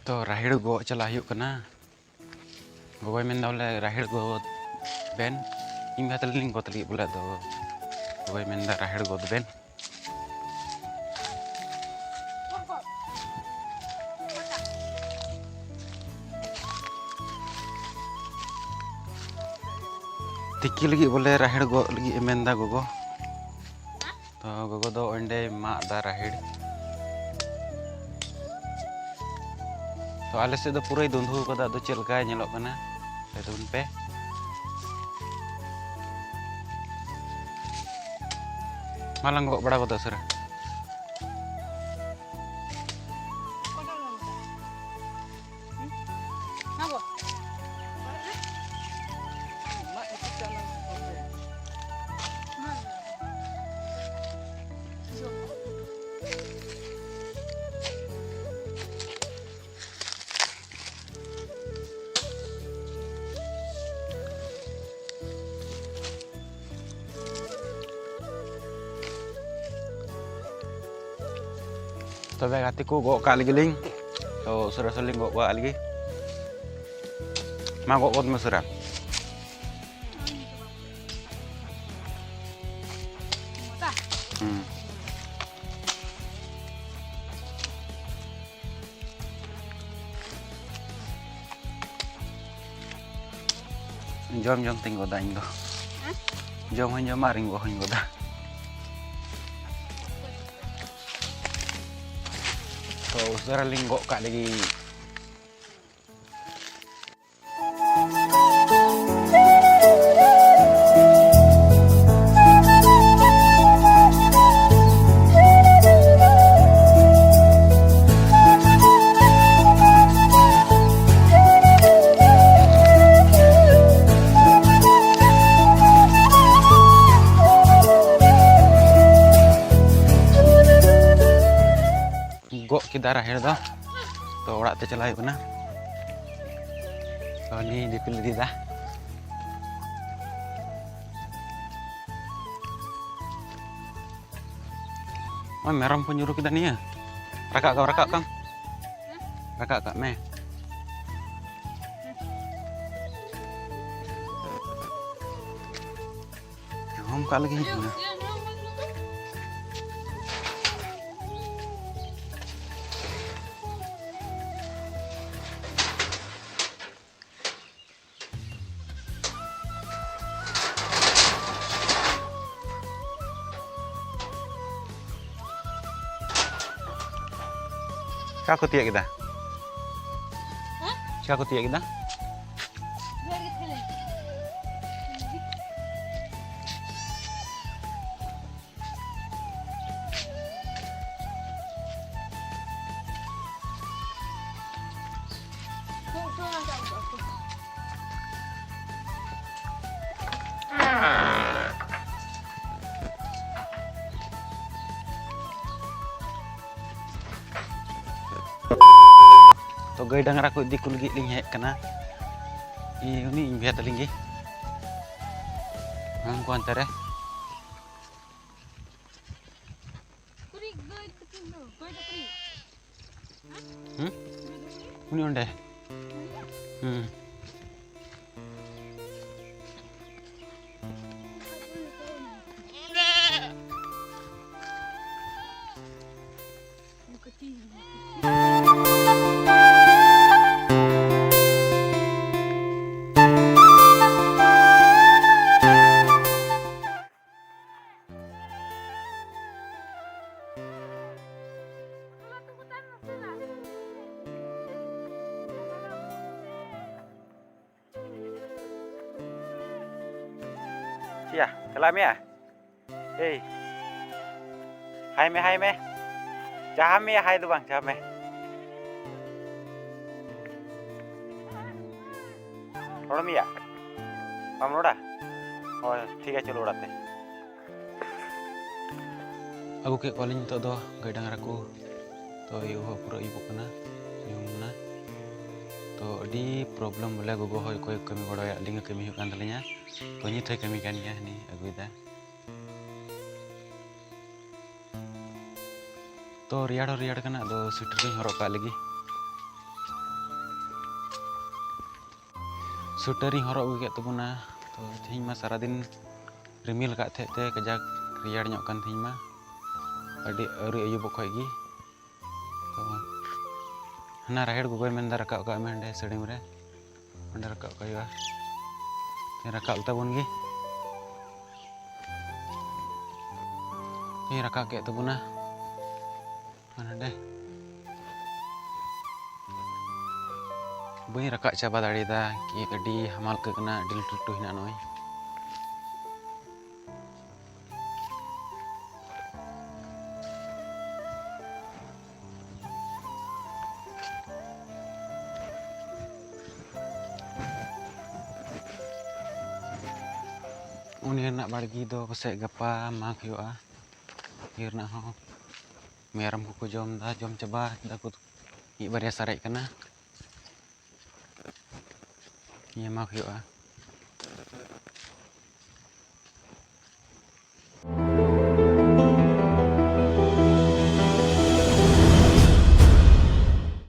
तो राहिड़ गो चला हुयुग कना गोगोय मेन दा बोले राहिड़ गो बेन इन भातलिंग गो तली बोले दो गोगोय मेन दा राहिड़ गो बेन तिकी लगी बोले राहिड़ गो लगी मेन दा गोगो तो गोगो दो ओंडे मा दा राहिड़ तो आले से दो पूरा दुंधु कदा दो चलका नेलोग कना दुन पे मालांग गो बड़ा गो सर तो गाते को गो का लगी तो सुरा सलिंग गो लगी मा गो में सुरा jom tinggo da ingo jom hanya maring go hingo da to usara linggo ka lagi गो किदा राहिड़ दो तो ओड़ा ते चला हुयुग कना तो नि दिपिल दीदा ओय मेरम को nyuruh kita nih ya rakak kak me jom kak lagi nah. Siapa tiak kita? Siapa tiak kita? तो गाय डांगरा को इदी कुलगी लिंग हेक कना ini bihat linggi ang ko antare ini onde Cia, salam ya. Hei. Hai me. Jaham ya hai tuh bang, jaham me. Roda ya? Pam roda? Oh, ठीक है चलो उड़ाते. Aku kayak paling itu doh, gak dengar aku. Tuh ibu pura ibu kena, ibu mana? Tuh di problem boleh gue hoy koi kami bodoh ya, lingga kami hukan talinya. Tuh ini tuh kami kan ya nih, aku itu. Tuh riad kena, tuh sweater tuh horok lagi. Sweaterᱤᱧ horok agu ked tabuna. To tihing ma saradin rimil kat the te kajak riyar nyok kan tihing ma. Adi auri ayubok khoj gi. To hana rahir gogoy menda rakab ka me hande sedim re. Hande rakab ka yuga. Te rakab tabun gi. Te rakab ked tabuna. Hande. Bayi rakab caba darida ki adi hamal ke kena adi lutu hina noi. Uni nak bargi do pasek gapa mak yuga. Irna ho meram kuku jom da jom coba da ku i barya sarek kana. Iya mak yuga.